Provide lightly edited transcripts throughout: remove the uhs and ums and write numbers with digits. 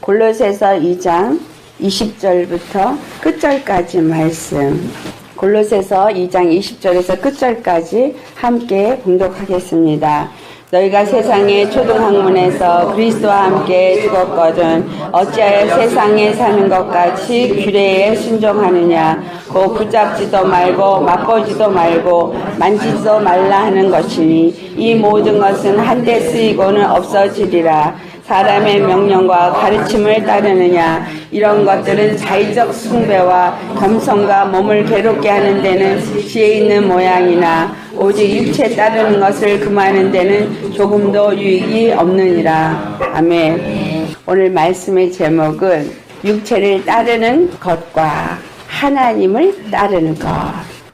골로새서 2장 20절부터 끝절까지 말씀. 골로새서 2장 20절에서 끝절까지 함께 봉독하겠습니다. 너희가 세상의 초등학문에서 그리스도와 함께 죽었거든 어찌하여 세상에 사는 것 같이 규례에 순종하느냐. 곧 붙잡지도 말고 맛보지도 말고 만지지도 말라 하는 것이니 이 모든 것은 한때 쓰이고는 없어지리라. 사람의 명령과 가르침을 따르느냐. 이런 것들은 자의적 숭배와 겸손과 몸을 괴롭게 하는 데는 지혜 있는 모양이나 오직 육체 따르는 것을 금하는 데는 조금도 유익이 없느니라. 아멘. 오늘 말씀의 제목은 육체를 따르는 것과 하나님을 따르는 것.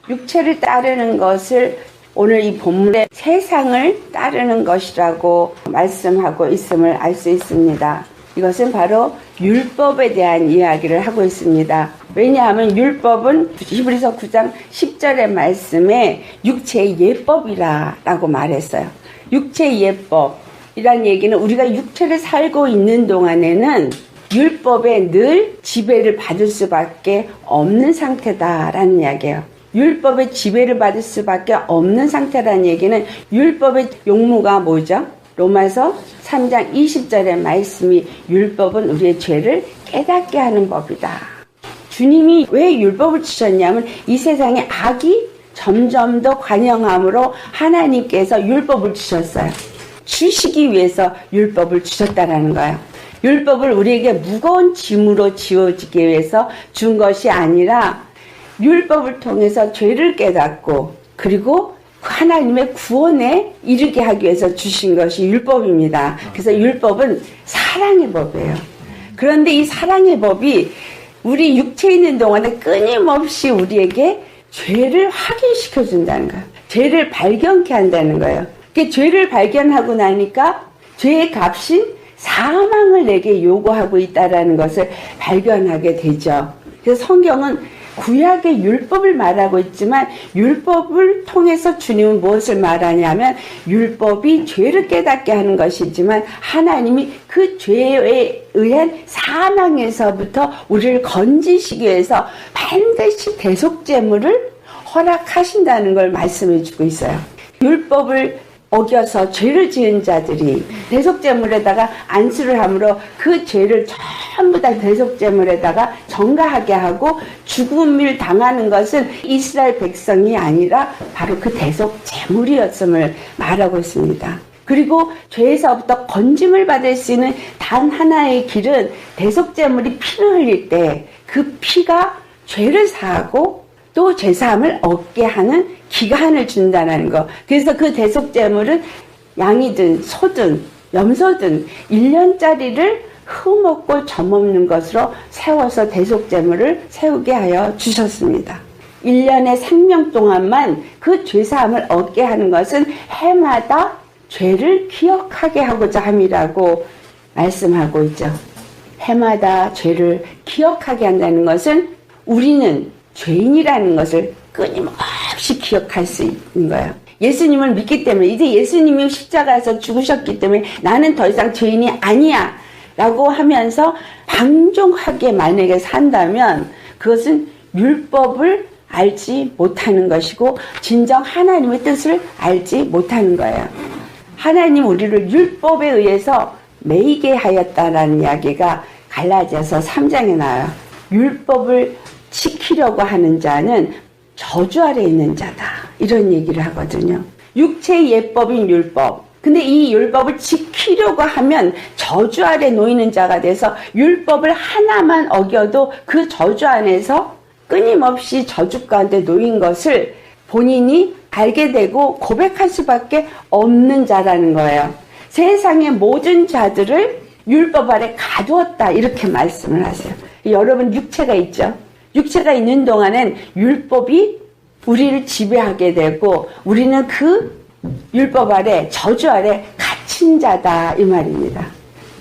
육체를 따르는 것을 오늘 이 본문에 세상을 따르는 것이라고 말씀하고 있음을 알 수 있습니다. 이것은 바로 율법에 대한 이야기를 하고 있습니다. 왜냐하면 율법은 히브리서 9장 10절의 말씀에 육체의 예법이라고 말했어요. 육체의 예법이란 얘기는 우리가 육체를 살고 있는 동안에는 율법에 늘 지배를 받을 수밖에 없는 상태다라는 이야기예요. 율법의 지배를 받을 수밖에 없는 상태라는 얘기는 율법의 용무가 뭐죠? 로마서 3장 20절의 말씀이 율법은 우리의 죄를 깨닫게 하는 법이다. 주님이 왜 율법을 주셨냐면 이 세상에 악이 점점 더 관영함으로 하나님께서 율법을 주셨어요. 주시기 위해서 율법을 주셨다라는 거예요. 율법을 우리에게 무거운 짐으로 지워지기 위해서 준 것이 아니라 율법을 통해서 죄를 깨닫고 그리고 하나님의 구원에 이르게 하기 위해서 주신 것이 율법입니다. 그래서 율법은 사랑의 법이에요. 그런데 이 사랑의 법이 우리 육체에 있는 동안에 끊임없이 우리에게 죄를 확인시켜 준다는 거예요. 죄를 발견케 한다는 거예요. 그 죄를 발견하고 나니까 죄의 값인 사망을 내게 요구하고 있다는 것을 발견하게 되죠. 그래서 성경은 구약의 율법을 말하고 있지만 율법을 통해서 주님은 무엇을 말하냐면 율법이 죄를 깨닫게 하는 것이지만 하나님이 그 죄에 의한 사망에서부터 우리를 건지시기 위해서 반드시 대속제물을 허락하신다는 걸 말씀해 주고 있어요. 율법을 어겨서 죄를 지은 자들이 대속제물에다가 안수를 함으로 그 죄를 전부 다 대속제물에다가 전가하게 하고 죽음을 당하는 것은 이스라엘 백성이 아니라 바로 그 대속제물이었음을 말하고 있습니다. 그리고 죄에서부터 건짐을 받을 수 있는 단 하나의 길은 대속제물이 피를 흘릴 때 그 피가 죄를 사하고 또 죄사함을 얻게 하는 기간을 준다는 거. 그래서 그 대속제물은 양이든 소든 염소든 1년짜리를 흠없고 점없는 것으로 세워서 대속제물을 세우게 하여 주셨습니다. 1년의 생명 동안만 그 죄사함을 얻게 하는 것은 해마다 죄를 기억하게 하고자 함이라고 말씀하고 있죠. 해마다 죄를 기억하게 한다는 것은 우리는 죄인이라는 것을 끊임없이 기억할 수 있는 거예요. 예수님을 믿기 때문에 이제 예수님이 십자가에서 죽으셨기 때문에 나는 더 이상 죄인이 아니야 라고 하면서 방종하게 만약에 산다면 그것은 율법을 알지 못하는 것이고 진정 하나님의 뜻을 알지 못하는 거예요. 하나님 우리를 율법에 의해서 매이게 하였다라는 이야기가 갈라디아서 3장에 나와요. 율법을 지키려고 하는 자는 저주 아래 있는 자다. 이런 얘기를 하거든요. 육체의 예법인 율법. 근데 이 율법을 지키려고 하면 저주 아래 놓이는 자가 돼서 율법을 하나만 어겨도 그 저주 안에서 끊임없이 저주 가운데 놓인 것을 본인이 알게 되고 고백할 수밖에 없는 자라는 거예요. 세상의 모든 자들을 율법 아래 가두었다. 이렇게 말씀을 하세요. 여러분 육체가 있죠. 육체가 있는 동안엔 율법이 우리를 지배하게 되고 우리는 그 율법 아래 저주 아래 갇힌 자다 이 말입니다.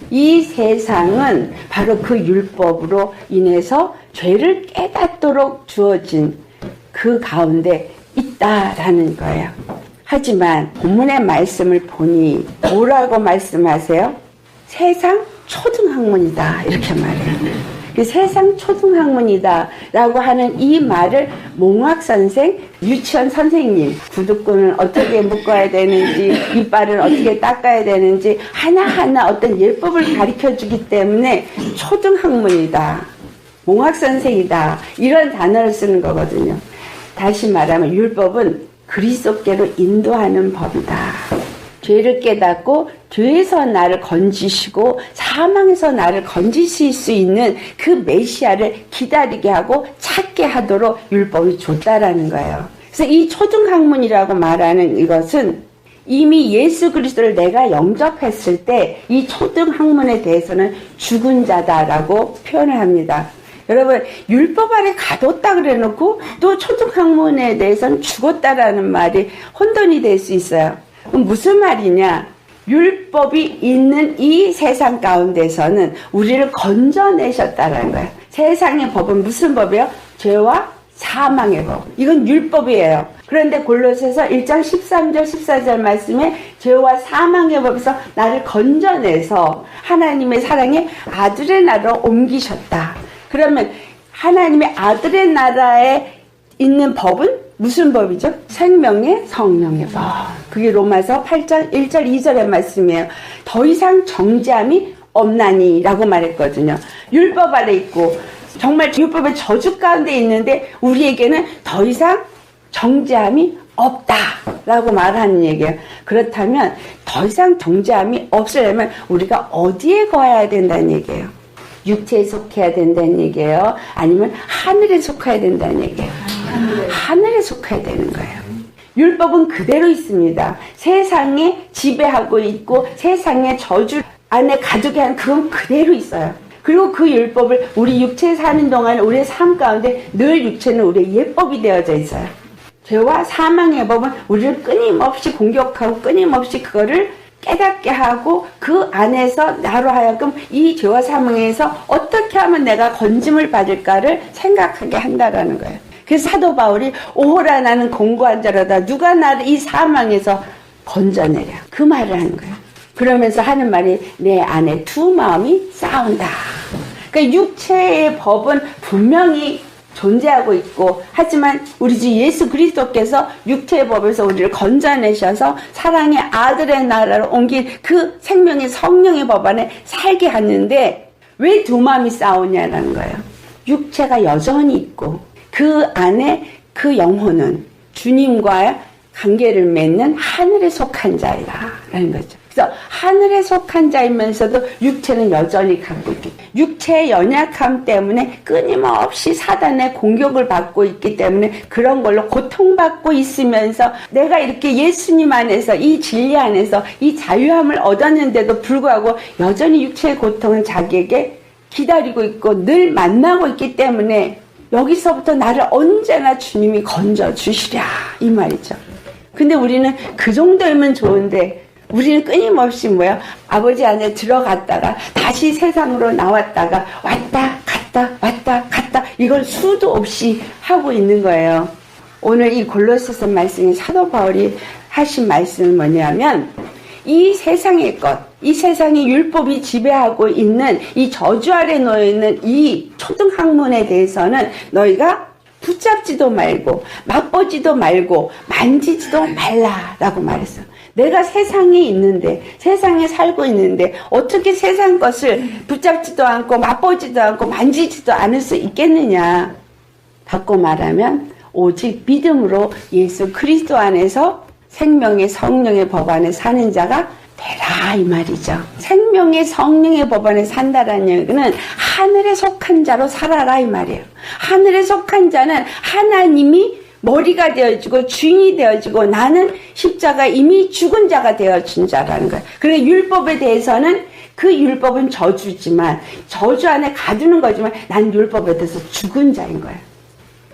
이 세상은 바로 그 율법으로 인해서 죄를 깨닫도록 주어진 그 가운데 있다라는 거예요. 하지만 본문의 말씀을 보니 뭐라고 말씀하세요? 세상 초등학문이다 이렇게 말해요. 그 세상 초등학문이다 라고 하는 이 말을 몽학선생, 유치원 선생님, 구두끈을 어떻게 묶어야 되는지, 이빨을 어떻게 닦아야 되는지 하나하나 어떤 예법을 가르쳐주기 때문에 초등학문이다, 몽학선생이다 이런 단어를 쓰는 거거든요. 다시 말하면 율법은 그리스도께로 인도하는 법이다. 죄를 깨닫고 죄에서 나를 건지시고 사망에서 나를 건지실 수 있는 그 메시아를 기다리게 하고 찾게 하도록 율법이 줬다라는 거예요. 그래서 이 초등학문이라고 말하는 이것은 이미 예수 그리스도를 내가 영접했을 때 이 초등학문에 대해서는 죽은 자다라고 표현을 합니다. 여러분, 율법 아래 가뒀다 그래놓고 또 초등학문에 대해서는 죽었다라는 말이 혼돈이 될 수 있어요. 그럼 무슨 말이냐? 율법이 있는 이 세상 가운데서는 우리를 건져내셨다는 거예요. 세상의 법은 무슨 법이에요? 죄와 사망의 법. 이건 율법이에요. 그런데 골로새서 1장 13절 14절 말씀에 죄와 사망의 법에서 나를 건져내서 하나님의 사랑의 아들의 나라로 옮기셨다. 그러면 하나님의 아들의 나라에 있는 법은 무슨 법이죠? 생명의 성령의 법. 그게 로마서 8장 1절 2절의 말씀이에요. 더 이상 정죄함이 없나니 라고 말했거든요. 율법 아래 있고 정말 율법의 저주 가운데 있는데 우리에게는 더 이상 정죄함이 없다라고 말하는 얘기예요. 그렇다면 더 이상 정죄함이 없으려면 우리가 어디에 거해야 된다는 얘기예요? 육체에 속해야 된다는 얘기예요? 아니면 하늘에 속해야 된다는 얘기예요? 하늘에 속해야 되는 거예요. 율법은 그대로 있습니다. 세상에 지배하고 있고 세상의 저주 안에 가두게 한 그건 그대로 있어요. 그리고 그 율법을 우리 육체에 사는 동안 우리의 삶 가운데 늘 육체는 우리의 예법이 되어져 있어요. 죄와 사망의 법은 우리를 끊임없이 공격하고 끊임없이 그거를 깨닫게 하고 그 안에서 나로 하여금 이 죄와 사망에서 어떻게 하면 내가 건짐을 받을까를 생각하게 한다라는 거예요. 그래서 사도 바울이 오호라 나는 공고한 자로다. 누가 나를 이 사망에서 건져내랴. 그 말을 하는 거예요. 그러면서 하는 말이 내 안에 두 마음이 싸운다. 그러니까 육체의 법은 분명히 존재하고 있고 하지만 우리 주 예수 그리스도께서 육체의 법에서 우리를 건져내셔서 사랑의 아들의 나라로 옮긴 그 생명의 성령의 법 안에 살게 하는데 왜 두 마음이 싸우냐라는 거예요. 육체가 여전히 있고 그 안에 그 영혼은 주님과 관계를 맺는 하늘에 속한 자이라는 거죠. 그래서 하늘에 속한 자이면서도 육체는 여전히 갖고 있기 때문에 육체의 연약함 때문에 끊임없이 사단의 공격을 받고 있기 때문에 그런 걸로 고통받고 있으면서 내가 이렇게 예수님 안에서 이 진리 안에서 이 자유함을 얻었는데도 불구하고 여전히 육체의 고통은 자기에게 기다리고 있고 늘 만나고 있기 때문에 여기서부터 나를 언제나 주님이 건져주시랴 이 말이죠. 근데 우리는 그 정도면 좋은데 우리는 끊임없이 뭐야? 아버지 안에 들어갔다가 다시 세상으로 나왔다가 왔다 갔다 이걸 수도 없이 하고 있는 거예요. 오늘 이 골로새서 말씀에 사도 바울이 하신 말씀은 뭐냐면 이 세상의 것, 이 세상의 율법이 지배하고 있는 이 저주 아래 놓여 있는 이 초등학문에 대해서는 너희가 붙잡지도 말고 맛보지도 말고 만지지도 말라라고 말했어요. 내가 세상에 있는데 세상에 살고 있는데 어떻게 세상 것을 붙잡지도 않고 맛보지도 않고 만지지도 않을 수 있겠느냐. 바꿔 말하면 오직 믿음으로 예수 그리스도 안에서 생명의 성령의 법 안에 사는 자가 되라 이 말이죠. 생명의 성령의 법 안에 산다라는 얘기는 하늘에 속한 자로 살아라 이 말이에요. 하늘에 속한 자는 하나님이 머리가 되어지고 주인이 되어지고 나는 십자가 이미 죽은 자가 되어진 자라는 거예요. 그래서 율법에 대해서는 그 율법은 저주지만 저주 안에 가두는 거지만 난 율법에 대해서 죽은 자인 거예요.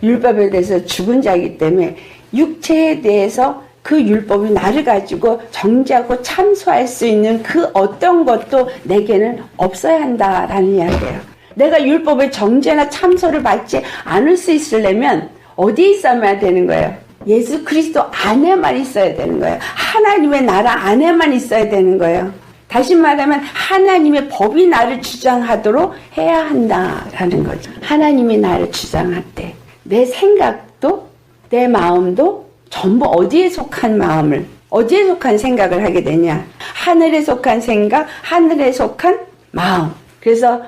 율법에 대해서 죽은 자이기 때문에 육체에 대해서 그 율법이 나를 가지고 정죄하고 참소할 수 있는 그 어떤 것도 내게는 없어야 한다라는 이야기예요. 내가 율법의 정죄나 참소를 받지 않을 수 있으려면 어디에 있어야 되는 거예요? 예수 그리스도 안에만 있어야 되는 거예요. 하나님의 나라 안에만 있어야 되는 거예요. 다시 말하면 하나님의 법이 나를 주장하도록 해야 한다라는 거죠. 하나님이 나를 주장할 때 내 생각도 내 마음도 전부 어디에 속한 마음을, 어디에 속한 생각을 하게 되냐. 하늘에 속한 생각, 하늘에 속한 마음. 그래서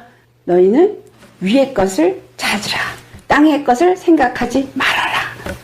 너희는 위의 것을 찾으라. 땅의 것을 생각하지 말아라.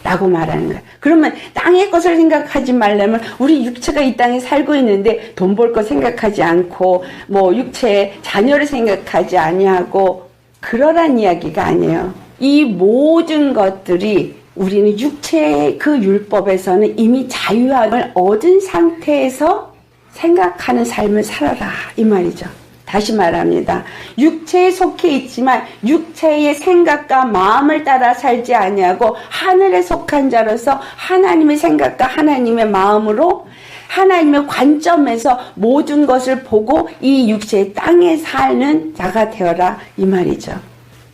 라고 말하는 거야. 그러면 땅의 것을 생각하지 말려면 우리 육체가 이 땅에 살고 있는데 돈 벌 거 생각하지 않고 뭐 육체의 자녀를 생각하지 아니하고 그러란 이야기가 아니에요. 이 모든 것들이 우리는 육체의 그 율법에서는 이미 자유함을 얻은 상태에서 생각하는 삶을 살아라 이 말이죠. 다시 말합니다. 육체에 속해 있지만 육체의 생각과 마음을 따라 살지 아니하고 하늘에 속한 자로서 하나님의 생각과 하나님의 마음으로 하나님의 관점에서 모든 것을 보고 이 육체의 땅에 사는 자가 되어라 이 말이죠.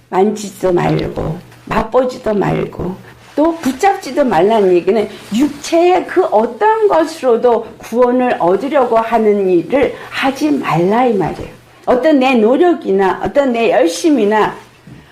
만지지도 말고 맛보지도 말고 또 붙잡지도 말라는 얘기는 육체의 그 어떤 것으로도 구원을 얻으려고 하는 일을 하지 말라 이 말이에요. 어떤 내 노력이나 어떤 내 열심이나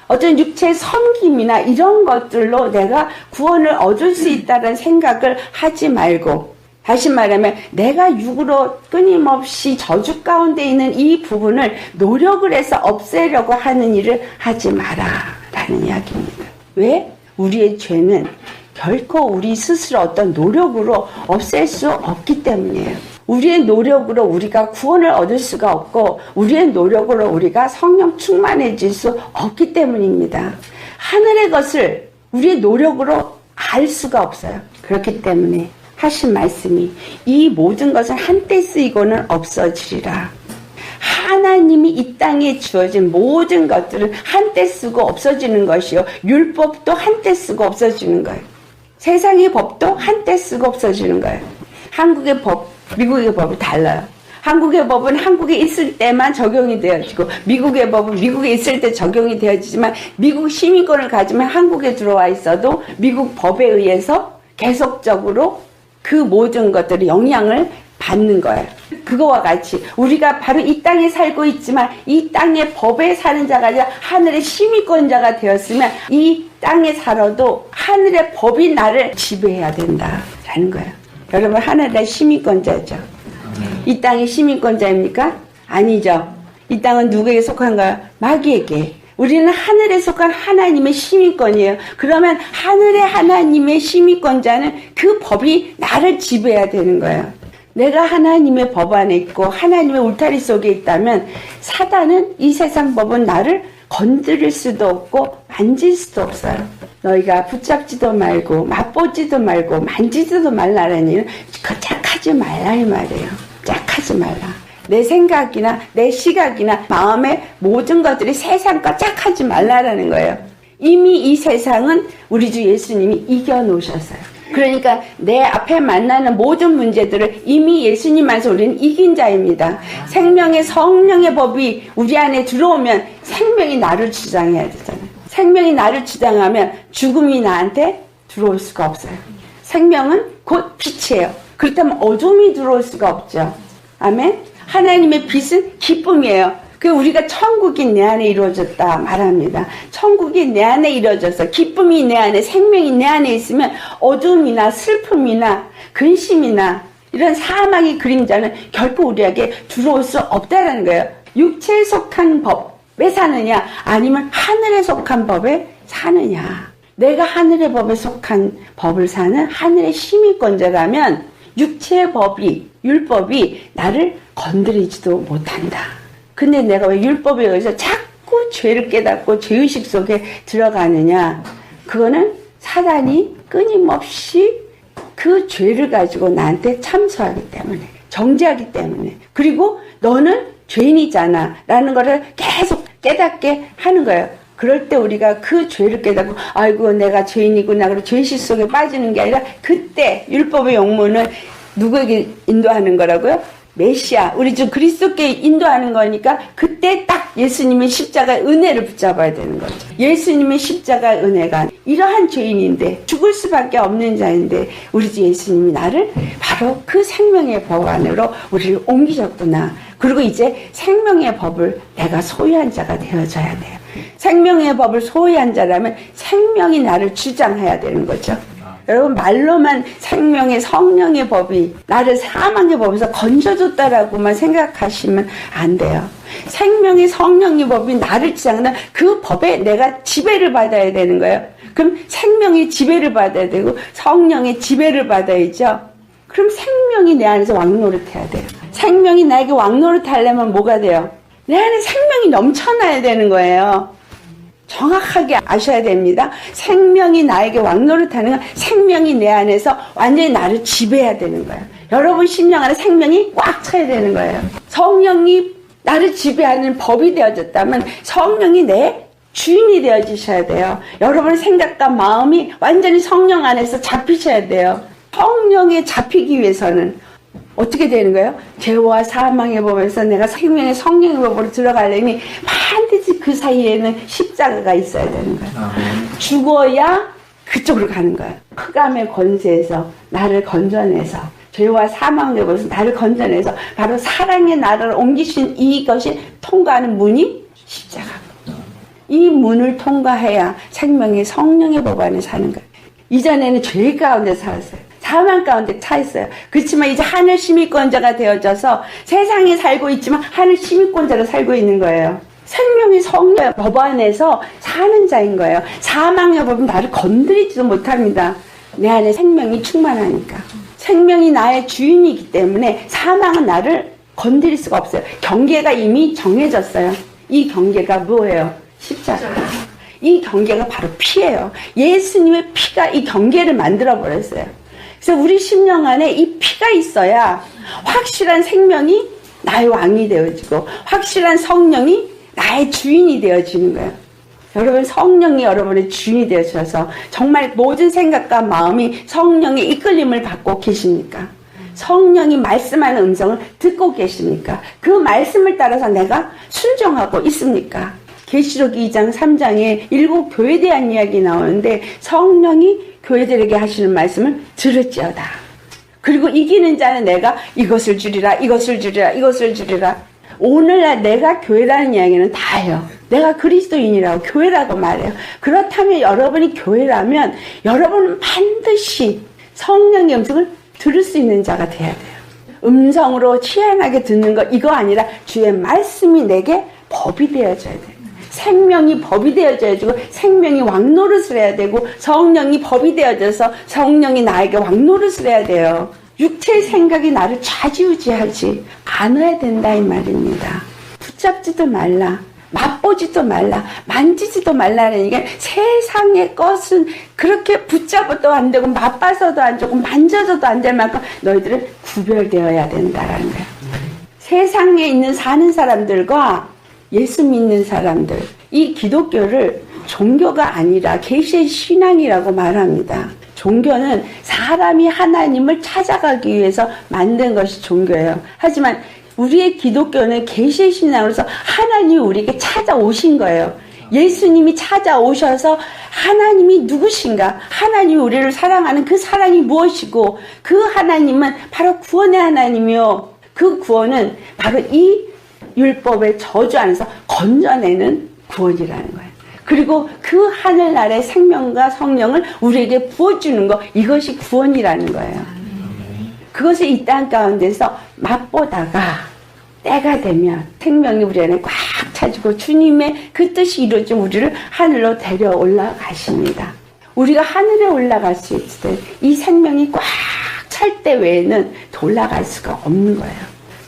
어떤 육체의 섬김이나 이런 것들로 내가 구원을 얻을 수 있다는 생각을 하지 말고, 다시 말하면 내가 육으로 끊임없이 저주 가운데 있는 이 부분을 노력을 해서 없애려고 하는 일을 하지 마라 라는 이야기입니다. 왜? 우리의 죄는 결코 우리 스스로 어떤 노력으로 없앨 수 없기 때문이에요. 우리의 노력으로 우리가 구원을 얻을 수가 없고 우리의 노력으로 우리가 성령 충만해질 수 없기 때문입니다. 하늘의 것을 우리의 노력으로 알 수가 없어요. 그렇기 때문에 하신 말씀이 이 모든 것은 한때 쓰이고는 없어지리라. 하나님이 이 땅에 주어진 모든 것들은 한때 쓰고 없어지는 것이요, 율법도 한때 쓰고 없어지는 거예요. 세상의 법도 한때 쓰고 없어지는 거예요. 한국의 법, 미국의 법이 달라요. 한국의 법은 한국에 있을 때만 적용이 되어지고 미국의 법은 미국에 있을 때 적용이 되어지지만 미국 시민권을 가지면 한국에 들어와 있어도 미국 법에 의해서 계속적으로 그 모든 것들이 영향을 받는 거예요. 그거와 같이 우리가 바로 이 땅에 살고 있지만 이 땅의 법에 사는 자가 아니라 하늘의 시민권자가 되었으면 이 땅에 살아도 하늘의 법이 나를 지배해야 된다라는 거예요. 여러분, 하늘의 시민권자죠. 이 땅의 시민권자입니까? 아니죠. 이 땅은 누구에게 속한가요? 마귀에게. 우리는 하늘에 속한 하나님의 시민권이에요. 그러면 하늘의 하나님의 시민권자는 그 법이 나를 지배해야 되는 거예요. 내가 하나님의 법 안에 있고 하나님의 울타리 속에 있다면 사단은 이 세상 법은 나를 건드릴 수도 없고 만질 수도 없어요. 너희가 붙잡지도 말고 맛보지도 말고 만지지도 말라는 일은 짝하지 말라 이 말이에요. 짝하지 말라. 내 생각이나 내 시각이나 마음의 모든 것들이 세상과 짝하지 말라라는 거예요. 이미 이 세상은 우리 주 예수님이 이겨놓으셨어요. 그러니까 내 앞에 만나는 모든 문제들을 이미 예수님 안에서 우리는 이긴 자입니다. 생명의 성령의 법이 우리 안에 들어오면 생명이 나를 주장해야 되잖아요. 생명이 나를 주장하면 죽음이 나한테 들어올 수가 없어요. 생명은 곧 빛이에요. 그렇다면 어둠이 들어올 수가 없죠. 아멘. 하나님의 빛은 기쁨이에요. 그 우리가 천국이 내 안에 이루어졌다 말합니다. 천국이 내 안에 이루어져서 기쁨이 내 안에, 생명이 내 안에 있으면 어둠이나 슬픔이나 근심이나 이런 사망의 그림자는 결코 우리에게 들어올 수 없다라는 거예요. 육체에 속한 법에 사느냐 아니면 하늘에 속한 법에 사느냐. 내가 하늘의 법에 속한 법을 사는 하늘의 시민권자라면 육체의 법이, 율법이 나를 건드리지도 못한다. 근데 내가 왜 율법에 의해서 자꾸 죄를 깨닫고 죄의식 속에 들어가느냐. 그거는 사단이 끊임없이 그 죄를 가지고 나한테 참소하기 때문에, 정죄하기 때문에, 그리고 너는 죄인이잖아 라는 거를 계속 깨닫게 하는 거예요. 그럴 때 우리가 그 죄를 깨닫고 아이고 내가 죄인이구나 그리고 죄의식 속에 빠지는 게 아니라 그때 율법의 영문은 누구에게 인도하는 거라고요? 메시아, 우리 주 그리스도께 인도하는 거니까 그때 딱 예수님의 십자가의 은혜를 붙잡아야 되는 거죠. 예수님의 십자가의 은혜가 이러한 죄인인데 죽을 수밖에 없는 자인데 우리 주 예수님이 나를 바로 그 생명의 법 안으로 우리를 옮기셨구나. 그리고 이제 생명의 법을 내가 소유한 자가 되어져야 돼요. 생명의 법을 소유한 자라면 생명이 나를 주장해야 되는 거죠. 여러분 말로만 생명의 성령의 법이 나를 사망의 법에서 건져줬다라고만 생각하시면 안 돼요. 생명의 성령의 법이 나를 주장하는 그 법에 내가 지배를 받아야 되는 거예요. 그럼 생명의 지배를 받아야 되고 성령의 지배를 받아야죠. 그럼 생명이 내 안에서 왕노릇해야 돼요. 생명이 나에게 왕노릇하려면 뭐가 돼요? 내 안에 생명이 넘쳐나야 되는 거예요. 정확하게 아셔야 됩니다. 생명이 나에게 왕노릇하는 건 생명이 내 안에서 완전히 나를 지배해야 되는 거예요. 여러분 심령 안에 생명이 꽉 차야 되는 거예요. 성령이 나를 지배하는 법이 되어졌다면 성령이 내 주인이 되어지셔야 돼요. 여러분의 생각과 마음이 완전히 성령 안에서 잡히셔야 돼요. 성령에 잡히기 위해서는 어떻게 되는 거예요? 죄와 사망의 법에서 내가 생명의 성령의 법으로 들어가려니 반드시 그 사이에는 십자가가 있어야 되는 거예요. 죽어야 그쪽으로 가는 거예요. 흑암의 권세에서 나를 건져내서 죄와 사망의 법에서 나를 건져내서 바로 사랑의 나라를 옮기신 이것이 통과하는 문이 십자가고 이 문을 통과해야 생명의 성령의 법 안에 사는 거예요. 이전에는 죄 가운데 살았어요. 사망 가운데 차 있어요. 그렇지만 이제 하늘 시민권자가 되어져서 세상에 살고 있지만 하늘 시민권자로 살고 있는 거예요. 생명의 성령 법 안에서 사는 자인 거예요. 사망의 법은 나를 건드리지도 못합니다. 내 안에 생명이 충만하니까. 생명이 나의 주인이기 때문에 사망은 나를 건드릴 수가 없어요. 경계가 이미 정해졌어요. 이 경계가 뭐예요? 십자가. 이 경계가 바로 피예요. 예수님의 피가 이 경계를 만들어버렸어요. 그래서 우리 심령 안에 이 피가 있어야 확실한 생명이 나의 왕이 되어지고 확실한 성령이 나의 주인이 되어지는 거예요. 여러분 성령이 여러분의 주인이 되어져서 정말 모든 생각과 마음이 성령의 이끌림을 받고 계십니까? 성령이 말씀하는 음성을 듣고 계십니까? 그 말씀을 따라서 내가 순종하고 있습니까? 계시록 2장 3장에 7 교회에 대한 이야기 나오는데 성령이 교회들에게 하시는 말씀을 들을지어다. 그리고 이기는 자는 내가 이것을 주리라, 이것을 주리라, 이것을 주리라. 오늘날 내가 교회라는 이야기는 다예요. 내가 그리스도인이라고 교회라고 말해요. 그렇다면 여러분이 교회라면 여러분은 반드시 성령의 음성을 들을 수 있는 자가 돼야 돼요. 음성으로 희한하게 듣는 거 이거 아니라 주의 말씀이 내게 법이 되어져야 돼요. 생명이 법이 되어져야지고 생명이 왕노릇을 해야 되고 성령이 법이 되어져서 성령이 나에게 왕노릇을 해야 돼요. 육체의 생각이 나를 좌지우지하지 않아야 된다 이 말입니다. 붙잡지도 말라. 맛보지도 말라. 만지지도 말라니까 세상의 것은 그렇게 붙잡아도 안 되고 맛봐서도 안 되고 만져서도 안 될 만큼 너희들은 구별되어야 된다라는 거예요. 세상에 있는 사는 사람들과 예수 믿는 사람들, 이 기독교를 종교가 아니라 계시의 신앙이라고 말합니다. 종교는 사람이 하나님을 찾아가기 위해서 만든 것이 종교예요. 하지만 우리의 기독교는 계시의 신앙으로서 하나님이 우리에게 찾아오신 거예요. 예수님이 찾아오셔서 하나님이 누구신가? 하나님이 우리를 사랑하는 그 사랑이 무엇이고 그 하나님은 바로 구원의 하나님이요. 그 구원은 바로 이 율법의 저주 안에서 건져내는 구원이라는 거예요. 그리고 그 하늘나라의 생명과 성령을 우리에게 부어주는 것, 이것이 구원이라는 거예요. 그것을 이 땅 가운데서 맛보다가 때가 되면 생명이 우리 안에 꽉 차지고 주님의 그 뜻이 이루어지면 우리를 하늘로 데려 올라가십니다. 우리가 하늘에 올라갈 수 있을 때 이 생명이 꽉 찰 때 외에는 더 올라갈 수가 없는 거예요.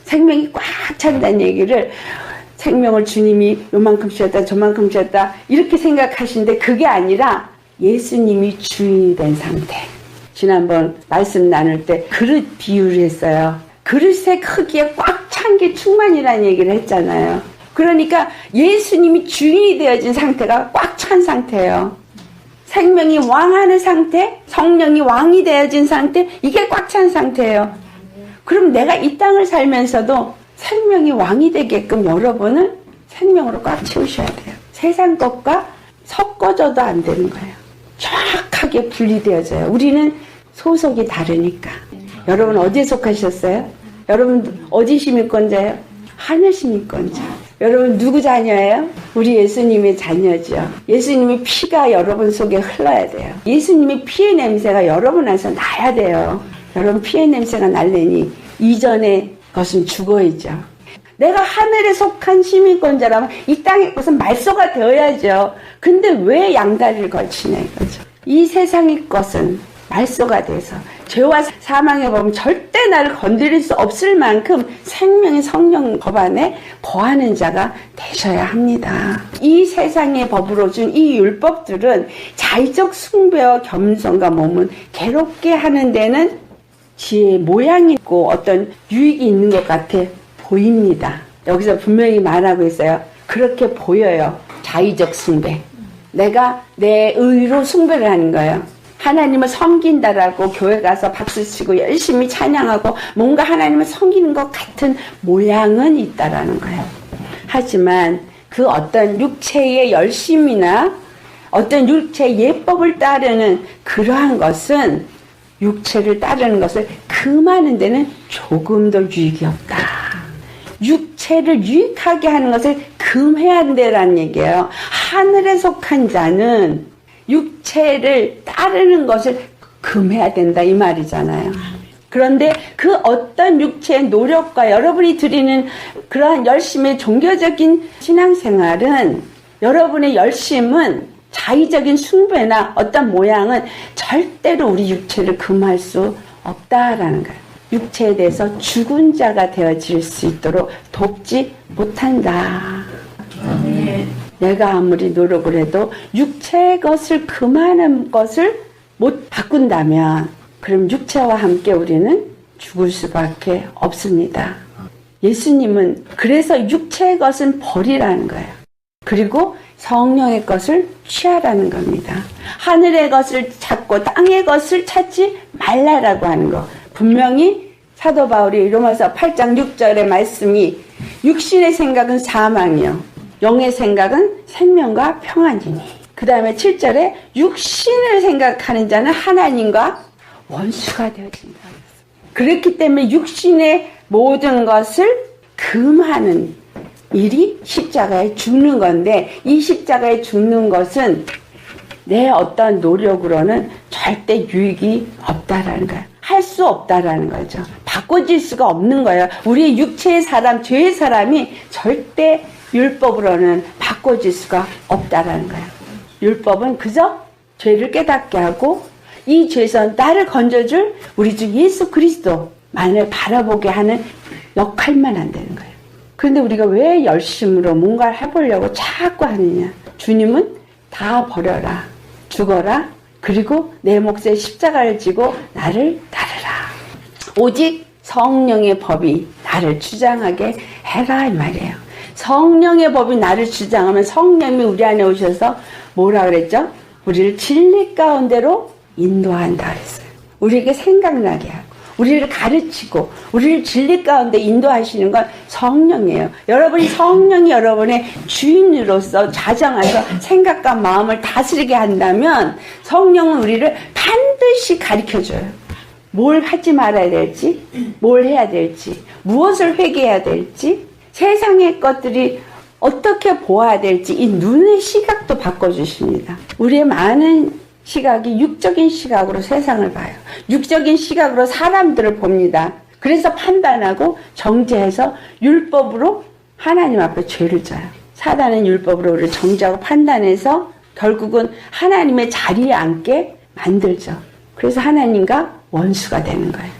생명이 꽉 찬다는 얘기를 생명을 주님이 요만큼 주셨다 저만큼 주셨다 이렇게 생각하시는데 그게 아니라 예수님이 주인이 된 상태. 지난번 말씀 나눌 때 그릇 비유를 했어요. 그릇의 크기에 꽉 찬 게 충만이라는 얘기를 했잖아요. 그러니까 예수님이 주인이 되어진 상태가 꽉 찬 상태예요. 생명이 왕하는 상태, 성령이 왕이 되어진 상태, 이게 꽉 찬 상태예요. 그럼 내가 이 땅을 살면서도 생명이 왕이 되게끔 여러분은 생명으로 꽉 채우셔야 돼요. 세상 것과 섞어져도 안 되는 거예요. 정확하게 분리되어져요. 우리는 소속이 다르니까. 여러분 어디에 속하셨어요? 여러분 어디 시민권자예요? 하늘 시민권자. 여러분 누구 자녀예요? 우리 예수님의 자녀죠. 예수님의 피가 여러분 속에 흘러야 돼요. 예수님의 피의 냄새가 여러분 안에서 나야 돼요. 여러분 피의 냄새가 날래니 이전의 것은 죽어야죠. 내가 하늘에 속한 시민권자라면 이 땅의 것은 말소가 되어야죠. 근데 왜 양다리를 걸치냐 이거죠. 이 세상의 것은 말소가 돼서 죄와 사망의 법은 절대 나를 건드릴 수 없을 만큼 생명의 성령 법 안에 거하는 자가 되셔야 합니다. 이 세상의 법으로 준 이 율법들은 자의적 숭배와 겸손과 몸은 괴롭게 하는 데는 지혜의 모양이 있고 어떤 유익이 있는 것 같아 보입니다. 여기서 분명히 말하고 있어요. 그렇게 보여요. 자의적 숭배. 내가 내 의로 숭배를 하는 거예요. 하나님을 섬긴다라고 교회 가서 박수치고 열심히 찬양하고 뭔가 하나님을 섬기는 것 같은 모양은 있다라는 거예요. 하지만 그 어떤 육체의 열심이나 어떤 육체의 예법을 따르는 그러한 것은 육체를 따르는 것을 금하는 데는 조금도 유익이 없다. 육체를 유익하게 하는 것을 금해야 한다라는 얘기예요. 하늘에 속한 자는 육체를 따르는 것을 금해야 된다 이 말이잖아요. 그런데 그 어떤 육체의 노력과 여러분이 드리는 그러한 열심의 종교적인 신앙생활은 여러분의 열심은 자의적인 숭배나 어떤 모양은 절대로 우리 육체를 금할 수 없다라는 거예요. 육체에 대해서 죽은 자가 되어질 수 있도록 돕지 못한다. 내가 아무리 노력을 해도 육체의 것을 금하는 것을 못 바꾼다면 그럼 육체와 함께 우리는 죽을 수밖에 없습니다. 예수님은 그래서 육체의 것은 버리라는 거예요. 그리고 성령의 것을 취하라는 겁니다. 하늘의 것을 찾고 땅의 것을 찾지 말라라고 하는 거. 분명히 사도 바울이 로마서 8장 6절의 말씀이 육신의 생각은 사망이요 영의 생각은 생명과 평안이니. 그 다음에 7절에 육신을 생각하는 자는 하나님과 원수가 되어진다. 그렇기 때문에 육신의 모든 것을 금하는 일이 십자가에 죽는 건데 이 십자가에 죽는 것은 내 어떤 노력으로는 절대 유익이 없다라는 거예요. 할 수 없다라는 거죠. 바꿔질 수가 없는 거예요. 우리의 육체의 사람, 죄의 사람이 절대 율법으로는 바꿔질 수가 없다라는 거예요. 율법은 그저 죄를 깨닫게 하고 이 죄에서 나를 건져줄 우리 주 예수 그리스도만을 바라보게 하는 역할만 한다는 거예요. 그런데 우리가 왜 열심으로 뭔가를 해보려고 자꾸 하느냐. 주님은 다 버려라. 죽어라. 그리고 내 몫에 십자가를 지고 나를 따르라. 오직 성령의 법이 나를 주장하게 해라 이 말이에요. 성령의 법이 나를 주장하면 성령이 우리 안에 오셔서 뭐라 그랬죠? 우리를 진리 가운데로 인도한다 그랬어요. 우리에게 생각나게 하고 우리를 가르치고 우리를 진리 가운데 인도하시는 건 성령이에요. 여러분이 성령이 여러분의 주인으로서 자정해서 생각과 마음을 다스리게 한다면 성령은 우리를 반드시 가르쳐줘요. 뭘 하지 말아야 될지, 뭘 해야 될지, 무엇을 회개해야 될지, 세상의 것들이 어떻게 보아야 될지 이 눈의 시각도 바꿔주십니다. 우리의 많은 시각이 육적인 시각으로 세상을 봐요. 육적인 시각으로 사람들을 봅니다. 그래서 판단하고 정죄해서 율법으로 하나님 앞에 죄를 져요. 사단은 율법으로 우리를 정죄하고 판단해서 결국은 하나님의 자리에 앉게 만들죠. 그래서 하나님과 원수가 되는 거예요.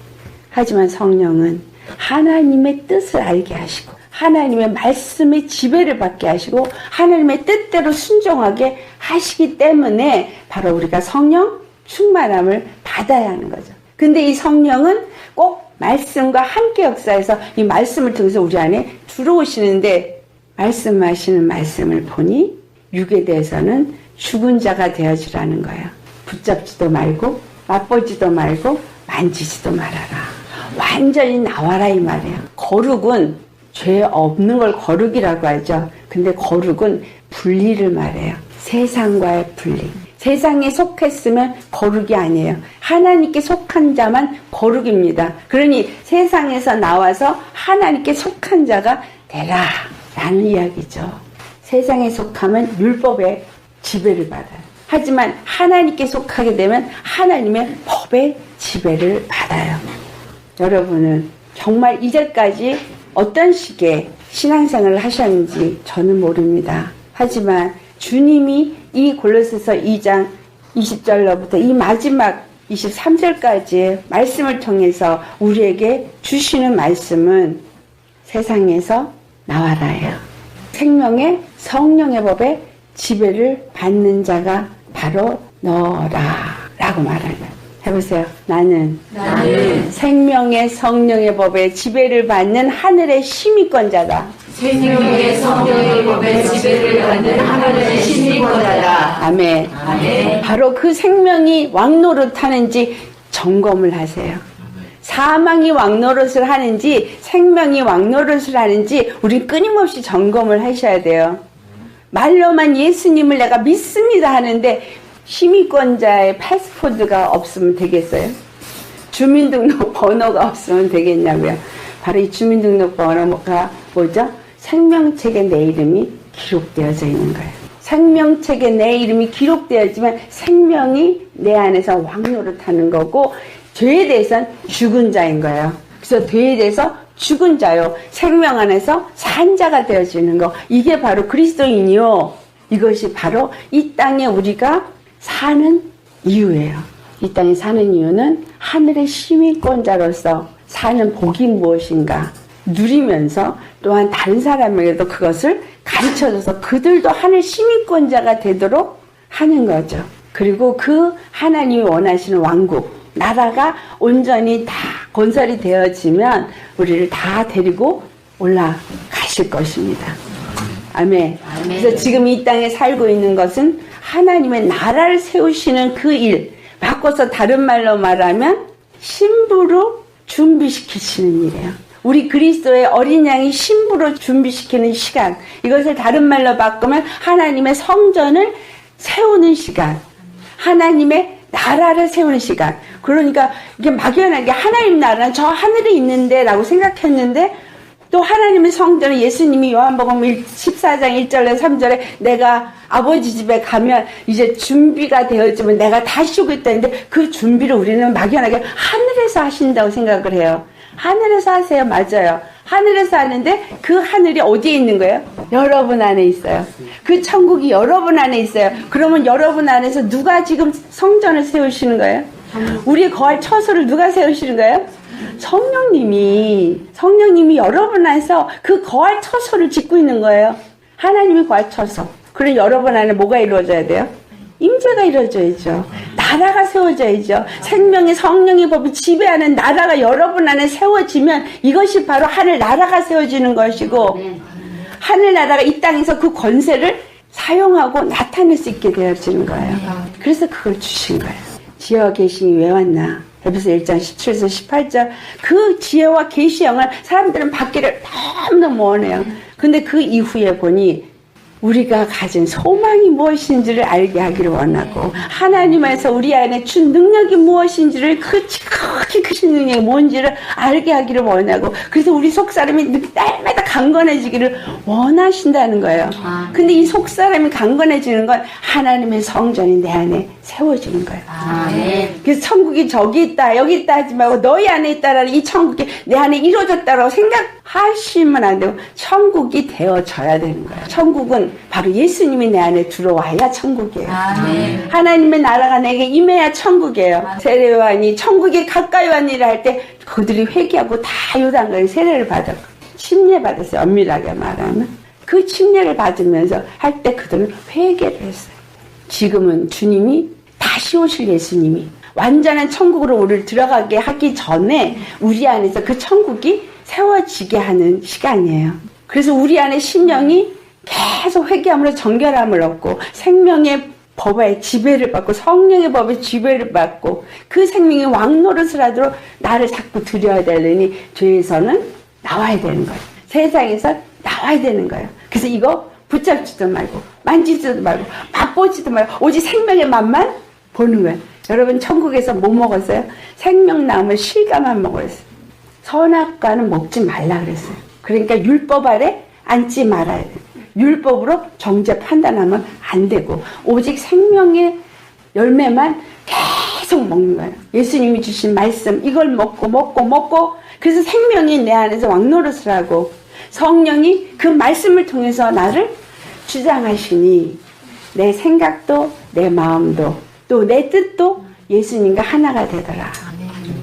하지만 성령은 하나님의 뜻을 알게 하시고 하나님의 말씀의 지배를 받게 하시고 하나님의 뜻대로 순종하게 하시기 때문에 바로 우리가 성령 충만함을 받아야 하는 거죠. 근데 이 성령은 꼭 말씀과 함께 역사해서 이 말씀을 통해서 우리 안에 들어오시는데 말씀하시는 말씀을 보니 육에 대해서는 죽은 자가 되어지라는 거예요. 붙잡지도 말고 맛보지도 말고 만지지도 말아라. 완전히 나와라 이 말이에요. 거룩은 죄 없는 걸 거룩이라고 하죠. 근데 거룩은 분리를 말해요. 세상과의 분리. 세상에 속했으면 거룩이 아니에요. 하나님께 속한 자만 거룩입니다. 그러니 세상에서 나와서 하나님께 속한 자가 되라 라는 이야기죠. 세상에 속하면 율법의 지배를 받아요. 하지만 하나님께 속하게 되면 하나님의 법의 지배를 받아요. 여러분은 정말 이제까지 어떤 식의 신앙생활을 하셨는지 저는 모릅니다. 하지만 주님이 이 골로새서 2장 20절로부터 이 마지막 23절까지의 말씀을 통해서 우리에게 주시는 말씀은 세상에서 나와라예요. 생명의 성령의 법에 지배를 받는 자가 바로 너라 라고 말합니다. 해보세요. 나는 생명의 성령의 법에 지배를 받는 하늘의 심의권자다. 생명의 성령의 법에 지배를 받는 하늘의 심의권자다. 아멘. 아멘. 바로 그 생명이 왕노릇하는지 점검을 하세요. 사망이 왕노릇을 하는지 생명이 왕노릇을 하는지 우리 끊임없이 점검을 하셔야 돼요. 말로만 예수님을 내가 믿습니다 하는데 심의권자의 패스포드가 없으면 되겠어요? 주민등록 번호가 없으면 되겠냐고요. 바로 이 주민등록 번호가 뭐죠? 생명책에 내 이름이 기록되어져 있는 거예요. 생명책에 내 이름이 기록되어지면 생명이 내 안에서 왕노릇하는 거고 죄에 대해서는 죽은 자인 거예요. 그래서 죄에 대해서 죽은 자요. 생명 안에서 산 자가 되어지는 거. 이게 바로 그리스도인이요. 이것이 바로 이 땅에 우리가 사는 이유예요. 이 땅에 사는 이유는 하늘의 시민권자로서 사는 복이 무엇인가 누리면서 또한 다른 사람에게도 그것을 가르쳐줘서 그들도 하늘 시민권자가 되도록 하는 거죠. 그리고 그 하나님이 원하시는 왕국, 나라가 온전히 다 건설이 되어지면 우리를 다 데리고 올라가실 것입니다. 아멘. 그래서 지금 이 땅에 살고 있는 것은 하나님의 나라를 세우시는 그 일, 바꿔서 다른 말로 말하면 신부로 준비시키시는 일이에요. 우리 그리스도의 어린 양이 신부로 준비시키는 시간, 이것을 다른 말로 바꾸면 하나님의 성전을 세우는 시간, 하나님의 나라를 세우는 시간. 그러니까 이게 막연하게 하나님 나라는 저 하늘에 있는데 라고 생각했는데 또 하나님의 성전은 예수님이 요한복음 14장 1절에 3절에 내가 아버지 집에 가면 이제 준비가 되었지만 내가 다시 오겠다는데 그 준비를 우리는 막연하게 하늘에서 하신다고 생각을 해요. 하늘에서 하세요. 맞아요. 하늘에서 하는데 그 하늘이 어디에 있는 거예요? 여러분 안에 있어요. 그 천국이 여러분 안에 있어요. 그러면 여러분 안에서 누가 지금 성전을 세우시는 거예요? 우리 거할 처소를 누가 세우시는 거예요? 성령님이 여러분 안에서 그 거할 처소를 짓고 있는 거예요. 하나님이 거할 처소. 그럼 여러분 안에 뭐가 이루어져야 돼요? 임재가 이루어져야죠. 나라가 세워져야죠. 생명의 성령의 법이 지배하는 나라가 여러분 안에 세워지면 이것이 바로 하늘 나라가 세워지는 것이고 하늘 나라가 이 땅에서 그 권세를 사용하고 나타낼 수 있게 되어지는 거예요. 그래서 그걸 주신 거예요. 지혜와 계심이 왜 왔나? 에베소 1장 17절 18절 그 지혜와 계시 영을 사람들은 받기를 너무너무 원해요. 근데 그 이후에 보니 우리가 가진 소망이 무엇인지를 알게 하기를 원하고 하나님에서 우리 안에 준 능력이 무엇인지를 그 지극히 크신 능력이 뭔지를 알게 하기를 원하고 그래서 우리 속사람이 날마다 강건해지기를 원하신다는 거예요. 근데 이 속사람이 강건해지는 건 하나님의 성전이 내 안에 세워지는 거예요. 그래서 천국이 저기 있다 여기 있다 하지 말고 너희 안에 있다라는 이 천국이 내 안에 이루어졌다라고 생각하시면 안 되고 천국이 되어져야 되는 거예요. 천국은 바로 예수님이 내 안에 들어와야 천국이에요. 하나님의 나라가 내게 임해야 천국이에요. 세례요한이 천국에 가까이 왔니라 할 때 그들이 회개하고 다 요단강에 세례를 받았고 침례 받았어요. 엄밀하게 말하면 그 침례를 받으면서 할 때 그들은 회개를 했어요. 지금은 주님이 다시 오실 예수님이 완전한 천국으로 우리를 들어가게 하기 전에 우리 안에서 그 천국이 세워지게 하는 시간이에요. 그래서 우리 안에 심령이 계속 회개함으로 정결함을 얻고 생명의 법의 지배를 받고 성령의 법의 지배를 받고 그 생명이 왕노릇을 하도록 나를 자꾸 들여야 되려니 죄에서는 나와야 되는 거예요. 세상에서 나와야 되는 거예요. 그래서 이거 붙잡지도 말고 만지지도 말고 맛보지도 말고 오직 생명의 맛만 보는 거예요. 여러분 천국에서 뭐 먹었어요? 생명나무의 실과만 먹었어요. 선악과는 먹지 말라 그랬어요. 그러니까 율법 아래 앉지 말아야 돼요. 율법으로 정죄 판단하면 안 되고 오직 생명의 열매만 계속 먹는 거예요. 예수님이 주신 말씀 이걸 먹고 그래서 생명이 내 안에서 왕노릇을 하고 성령이 그 말씀을 통해서 나를 주장하시니 내 생각도 내 마음도 또 내 뜻도 예수님과 하나가 되더라.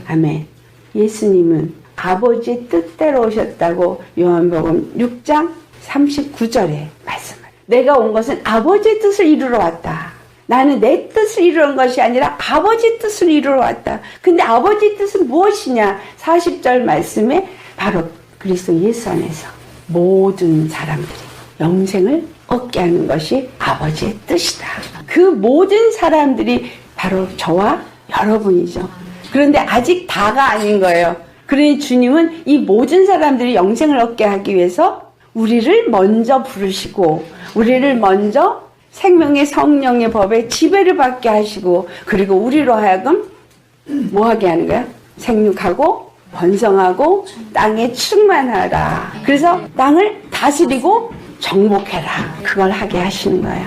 아멘. 예수님은 아버지의 뜻대로 오셨다고 요한복음 6장 39절에 말씀을. 내가 온 것은 아버지의 뜻을 이루러 왔다. 나는 내 뜻을 이루는 것이 아니라 아버지의 뜻을 이루러 왔다. 근데 아버지의 뜻은 무엇이냐? 40절 말씀에 바로 그리스도 예수 안에서 모든 사람들이 영생을 얻게 하는 것이 아버지의 뜻이다. 그 모든 사람들이 바로 저와 여러분이죠. 그런데 아직 다가 아닌 거예요. 그러니 주님은 이 모든 사람들이 영생을 얻게 하기 위해서 우리를 먼저 부르시고 우리를 먼저 생명의 성령의 법에 지배를 받게 하시고 그리고 우리로 하여금 뭐 하게 하는 거야? 생육하고 번성하고 땅에 충만하라. 그래서 땅을 다스리고 정복해라. 그걸 하게 하시는 거예요.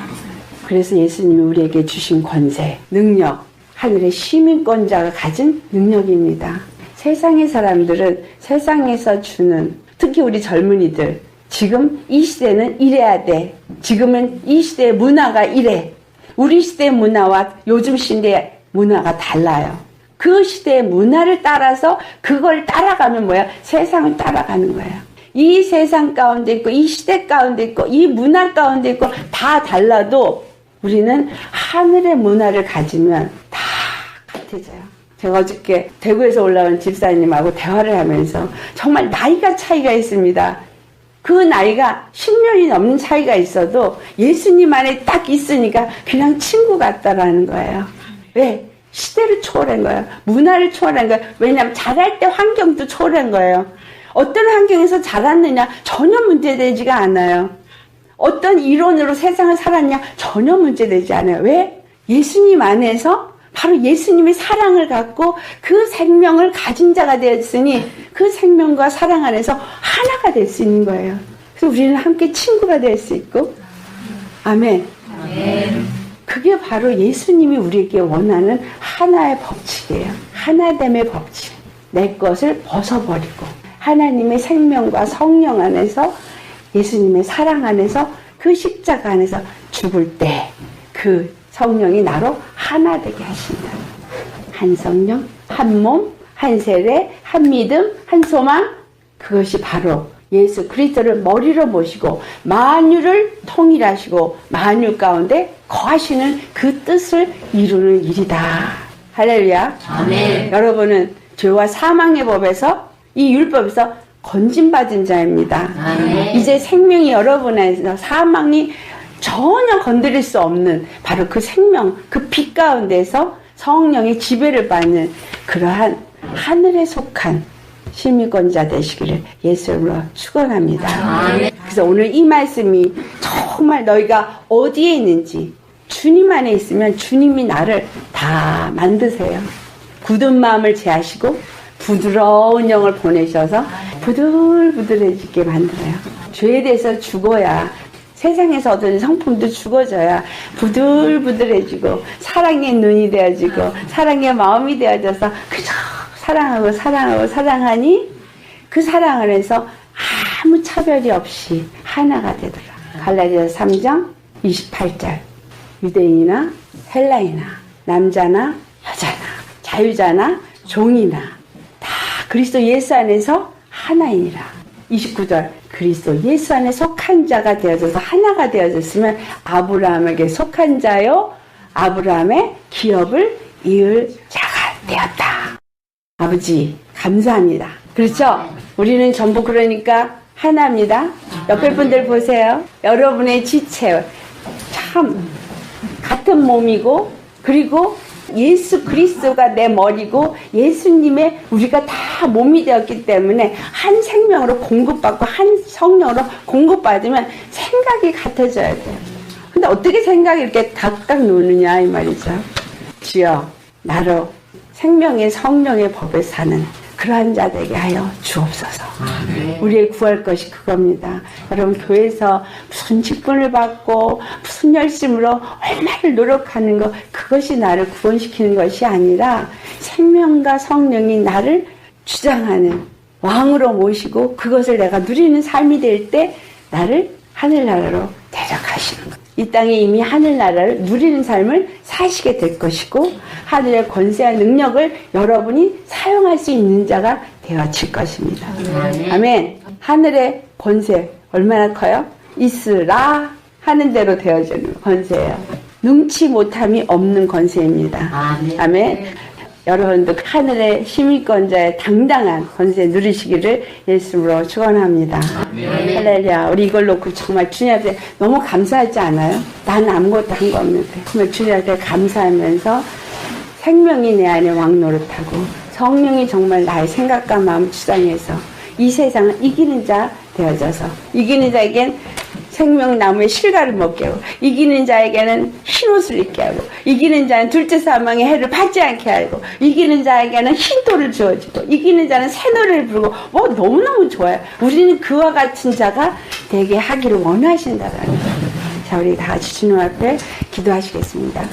그래서 예수님이 우리에게 주신 권세, 능력, 하늘의 시민권자가 가진 능력입니다. 세상의 사람들은 세상에서 주는, 특히 우리 젊은이들, 지금 이 시대는 이래야 돼. 지금은 이 시대의 문화가 이래. 우리 시대의 문화와 요즘 시대의 문화가 달라요. 그 시대의 문화를 따라서 그걸 따라가면 뭐야? 세상을 따라가는 거예요. 이 세상 가운데 있고 이 시대 가운데 있고 이 문화 가운데 있고 다 달라도 우리는 하늘의 문화를 가지면 다 같아져요. 제가 어저께 대구에서 올라온 집사님하고 대화를 하면서 정말 나이가 차이가 있습니다. 그 나이가 10년이 넘는 차이가 있어도 예수님 안에 딱 있으니까 그냥 친구 같다라는 거예요. 왜? 시대를 초월한 거예요. 문화를 초월한 거예요. 왜냐하면 자랄 때 환경도 초월한 거예요. 어떤 환경에서 자랐느냐 전혀 문제되지가 않아요. 어떤 이론으로 세상을 살았냐 전혀 문제되지 않아요. 왜? 예수님 안에서 바로 예수님의 사랑을 갖고 그 생명을 가진 자가 되었으니 그 생명과 사랑 안에서 하나가 될 수 있는 거예요. 그래서 우리는 함께 친구가 될 수 있고 아멘. 아멘. 그게 바로 예수님이 우리에게 원하는 하나의 법칙이에요. 하나됨의 법칙. 내 것을 벗어버리고 하나님의 생명과 성령 안에서 예수님의 사랑 안에서 그 십자가 안에서 죽을 때 그 성령이 나로 하나 되게 하신다. 한 성령, 한 몸, 한 세례, 한 믿음, 한 소망. 그것이 바로 예수 그리스도를 머리로 모시고 만유를 통일하시고 만유 가운데 거하시는 그 뜻을 이루는 일이다. 할렐루야. 아멘. 여러분은 죄와 사망의 법에서 이 율법에서 건진받은 자입니다. 아멘. 이제 생명이 여러분 안에서 사망이 전혀 건드릴 수 없는 바로 그 생명, 그 빛 가운데서 성령의 지배를 받는 그러한 하늘에 속한 시민권자 되시기를 예수님으로 축원합니다. 아멘. 그래서 오늘 이 말씀이 정말 너희가 어디에 있는지 주님 안에 있으면 주님이 나를 다 만드세요. 굳은 마음을 제하시고 부드러운 영을 보내셔서 부들부들해지게 만들어요. 죄에 대해서 죽어야 세상에서 얻은 성품도 죽어져야 부들부들해지고 사랑의 눈이 되어지고 사랑의 마음이 되어져서 그저 사랑하고 사랑하고 사랑하니 그 사랑 안에서 아무 차별이 없이 하나가 되더라. 갈라디아서 3장 28절 유대인이나 헬라이나 남자나 여자나 자유자나 종이나 다 그리스도 예수 안에서 하나이니라. 29절 그리스도 예수 안에 속한 자가 되어져서 하나가 되어졌으면 아브라함에게 속한 자요 아브라함의 기업을 이을 자가 되었다. 아버지 감사합니다. 그렇죠? 우리는 전부 그러니까 하나입니다. 옆에 분들 보세요. 여러분의 지체 참 같은 몸이고, 그리고 예수 그리스도가 내 머리고 예수님의 우리가 다 몸이 되었기 때문에 한 생명으로 공급받고 한 성령으로 공급받으면 생각이 같아져야 돼요. 근데 어떻게 생각이 이렇게 각각 노느냐 이 말이죠. 주여 나로 생명의 성령의 법에 사는 그러한 자 되게 하여 주옵소서. 우리의 구할 것이 그겁니다. 여러분 교회에서 무슨 직분을 받고 무슨 열심으로 얼마를 노력하는 것, 그것이 나를 구원시키는 것이 아니라 생명과 성령이 나를 주장하는 왕으로 모시고 그것을 내가 누리는 삶이 될 때 나를 하늘나라로 데려가시는 것. 이 땅에 이미 하늘나라를 누리는 삶을 사시게 될 것이고 하늘의 권세와 능력을 여러분이 사용할 수 있는 자가 되어질 것입니다. 아멘. 하늘의 권세 얼마나 커요? 있으라 하는 대로 되어지는 권세예요. 능치 못함이 없는 권세입니다. 아멘. 여러분도 하늘의 시민권자의 당당한 권세 누리시기를 예수로 축원합니다. 할렐루야. 우리 이걸 놓고 정말 주님한테 너무 감사하지 않아요? 나는 아무것도 한 거 없는데. 정말 주님한테 감사하면서 생명이 내 안에 왕노릇하고 성령이 정말 나의 생각과 마음 주장해서 이 세상을 이기는 자 되어져서 이기는 자에겐 생명나무의 실과를 먹게 하고 이기는 자에게는 흰옷을 입게 하고 이기는 자는 둘째 사망의 해를 받지 않게 하고 이기는 자에게는 흰 돌을 주어지고 이기는 자는 새 노래를 부르고 뭐 너무너무 좋아요. 우리는 그와 같은 자가 되게 하기를 원하신다라는 거예요. 자, 우리 다 같이 주님 앞에 기도하시겠습니다.